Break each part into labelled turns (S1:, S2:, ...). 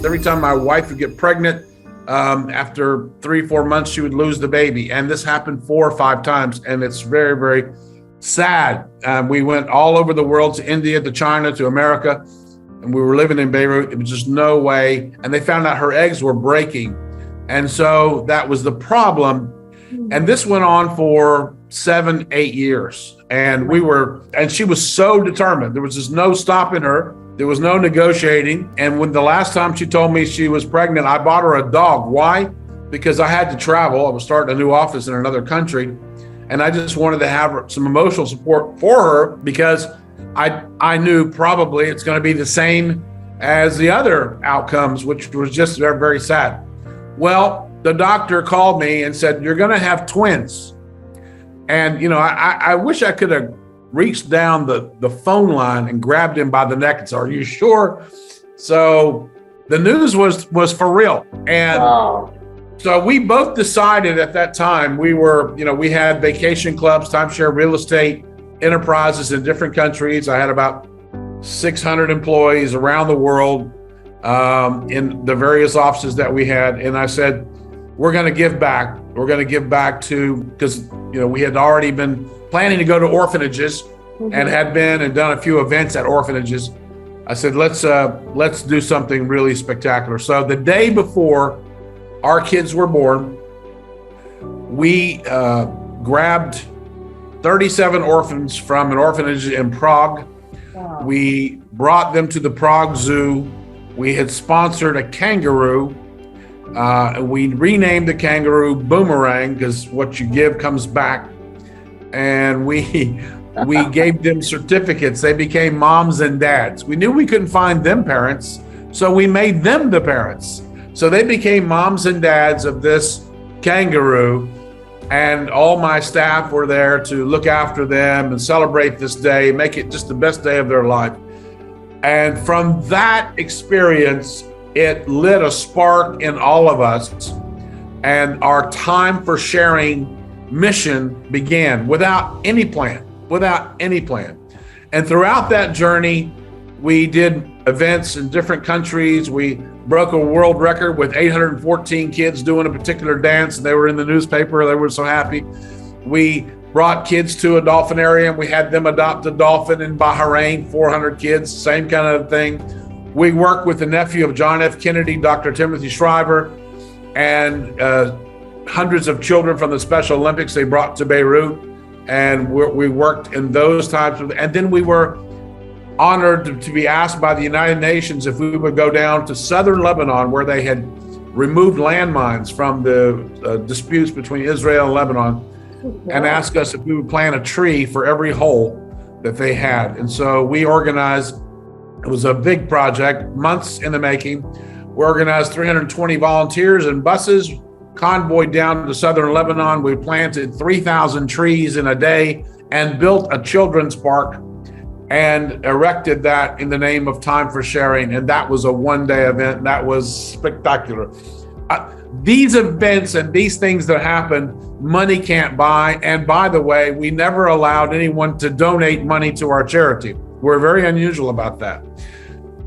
S1: every time my wife would get pregnant, after 3-4 months, she would lose the baby. And this happened 4 or 5 times. And it's very, very sad. We went all over the world, to India, to China, to America. And we were living in Beirut. It was just no way. And they found out her eggs were breaking. And so that was the problem. And this went on for 7-8 years. And she was so determined. There was just no stopping her. There was no negotiating. And when the last time she told me she was pregnant, I bought her a dog. Why? Because I had to travel. I was starting a new office in another country. And I just wanted to have some emotional support for her, because I knew probably it's going to be the same as the other outcomes, which was just very, very sad. Well, the doctor called me and said, "You're going to have twins." And, I wish I could have reached down the phone line and grabbed him by the neck and said, "Are you sure?" So the news was for real. And so we both decided at that time, we had vacation clubs, timeshare real estate enterprises in different countries. I had about 600 employees around the world in the various offices that we had. And I said, we're going to give back. We're going to give back because we had already been planning to go to orphanages and had been and done a few events at orphanages. I said, let's do something really spectacular. So the day before our kids were born, we grabbed 37 orphans from an orphanage in Prague. Wow. We brought them to the Prague Zoo. We had sponsored a kangaroo. We renamed the kangaroo Boomerang, because what you give comes back. And we gave them certificates. They became moms and dads. We knew we couldn't find them parents, so we made them the parents. So they became moms and dads of this kangaroo. And all my staff were there to look after them and celebrate this day, make it just the best day of their life. And from that experience, it lit a spark in all of us. And our time for sharing mission began without any plan. And throughout that journey, we did events in different countries. We broke a world record with 814 kids doing a particular dance. They were in the newspaper. They were so happy. We brought kids to a dolphinarium. We had them adopt a dolphin in Bahrain, 400 kids, same kind of thing. We worked with the nephew of John F. Kennedy, Dr. Timothy Shriver, and hundreds of children from the Special Olympics they brought to Beirut. And we worked in those types of, and then we were honored to be asked by the United Nations if we would go down to southern Lebanon, where they had removed landmines from the disputes between Israel and Lebanon, and ask us if we would plant a tree for every hole that they had. And so we organized, it was a big project, months in the making. We organized 320 volunteers and buses, convoyed down to southern Lebanon. We planted 3,000 trees in a day and built a children's park and erected that in the name of Time for Sharing. And that was a one-day event. That was spectacular. These events and these things that happen, money can't buy. And by the way, we never allowed anyone to donate money to our charity. We're very unusual about that,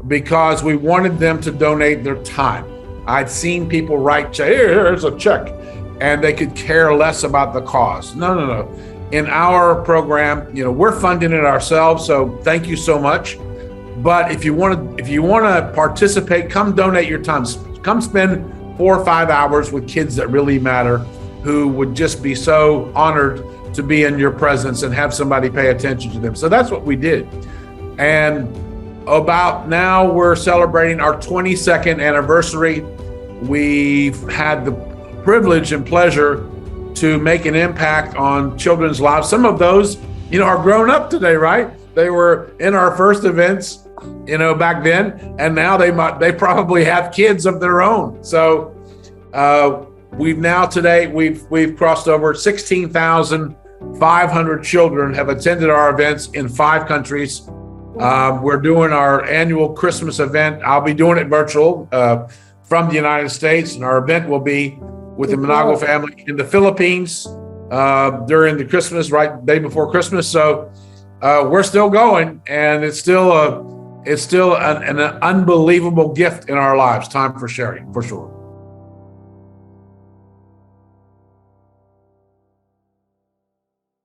S1: because we wanted them to donate their time. I'd seen people write, here's a check, and they could care less about the cause. No. In our program, we're funding it ourselves, so thank you so much. But if you want to participate, come donate your time. Come spend 4 or 5 hours with kids that really matter, who would just be so honored to be in your presence and have somebody pay attention to them. So that's what we did. And about now, we're celebrating our 22nd anniversary. We've had the privilege and pleasure to make an impact on children's lives. Some of those, are grown up today, right? They were in our first events, back then, and now they probably have kids of their own. So we've crossed over 16,500 children have attended our events in 5 countries. We're doing our annual Christmas event. I'll be doing it virtual from the United States, and our event will be with the Manago family in the Philippines during the Christmas, right day before Christmas. So we're still going, and it's still it's still an unbelievable gift in our lives. Time for sharing, for sure.